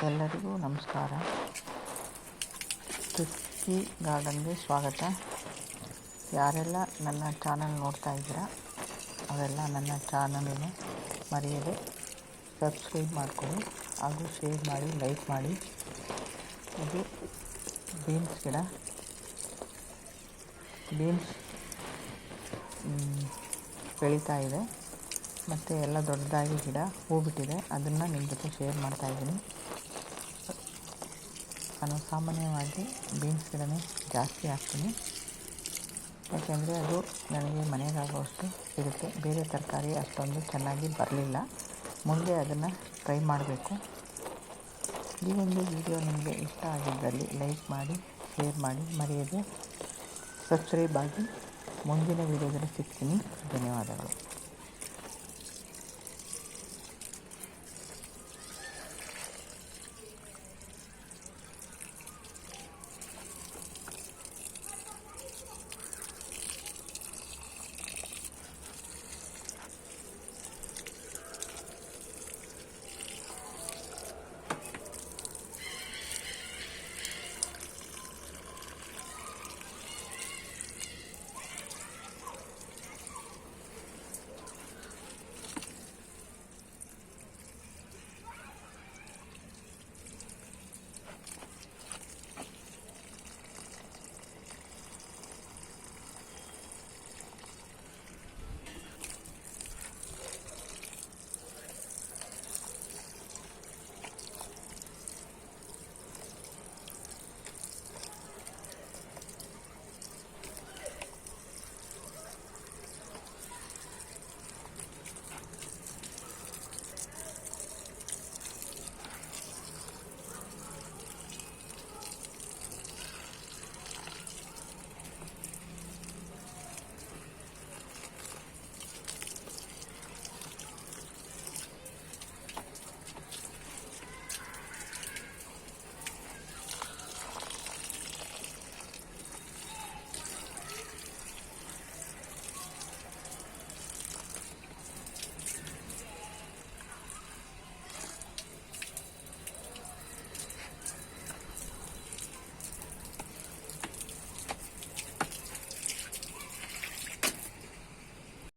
ಎಲ್ಲರಿಗೂ ನಮಸ್ಕಾರ. ತುಳಸಿ ಗಾರ್ಡನ್ಗೆ ಸ್ವಾಗತ. ಯಾರೆಲ್ಲ ನನ್ನ ಚಾನಲ್ ನೋಡ್ತಾ ಇದ್ದೀರಾ ಅವೆಲ್ಲ ನನ್ನ ಚಾನಲನ್ನು ಮರೆಯದೆ ಸಬ್ಸ್ಕ್ರೈಬ್ ಮಾಡಿಕೊಳ್ಳಿ ಹಾಗೂ ಶೇರ್ ಮಾಡಿ, ಲೈಕ್ ಮಾಡಿ. ಇದು ಬೀನ್ಸ್ ಗಿಡ. ಬೀನ್ಸ್ ಬೆಳೀತಾ ಇದೆ ಮತ್ತು ಎಲ್ಲ ದೊಡ್ಡದಾಗಿ ಗಿಡ ಹೂ ಬಿಟ್ಟಿದೆ. ಅದನ್ನು ನಿಮ್ಮ ಜೊತೆ ಶೇರ್ ಮಾಡ್ತಾಯಿದ್ದೀನಿ. ನಾನು ಸಾಮಾನ್ಯವಾಗಿ ಬೀನ್ಸ್ ಗಿಡನೇ ಜಾಸ್ತಿ ಹಾಕ್ತೀನಿ, ಯಾಕೆಂದರೆ ಅದು ನನಗೆ ಮನೆಗಾಗುವಷ್ಟು ಸಿಗುತ್ತೆ. ಬೇರೆ ತರಕಾರಿ ಅಷ್ಟೊಂದು ಚೆನ್ನಾಗಿ ಬರಲಿಲ್ಲ. ಮುಂದೆ ಅದನ್ನು ಟ್ರೈ ಮಾಡಬೇಕು. ಈ ಒಂದು ವಿಡಿಯೋ ನಿಮಗೆ ಇಷ್ಟ ಆಗಿದ್ದಲ್ಲಿ ಲೈಕ್ ಮಾಡಿ, ಶೇರ್ ಮಾಡಿ, ಮರೆಯದೆ ಸಬ್ಸ್ಕ್ರೈಬ್ ಆಗಿ. ಮುಂದಿನ ವಿಡಿಯೋದಲ್ಲಿ ಸಿಗ್ತೀನಿ. ಧನ್ಯವಾದಗಳು.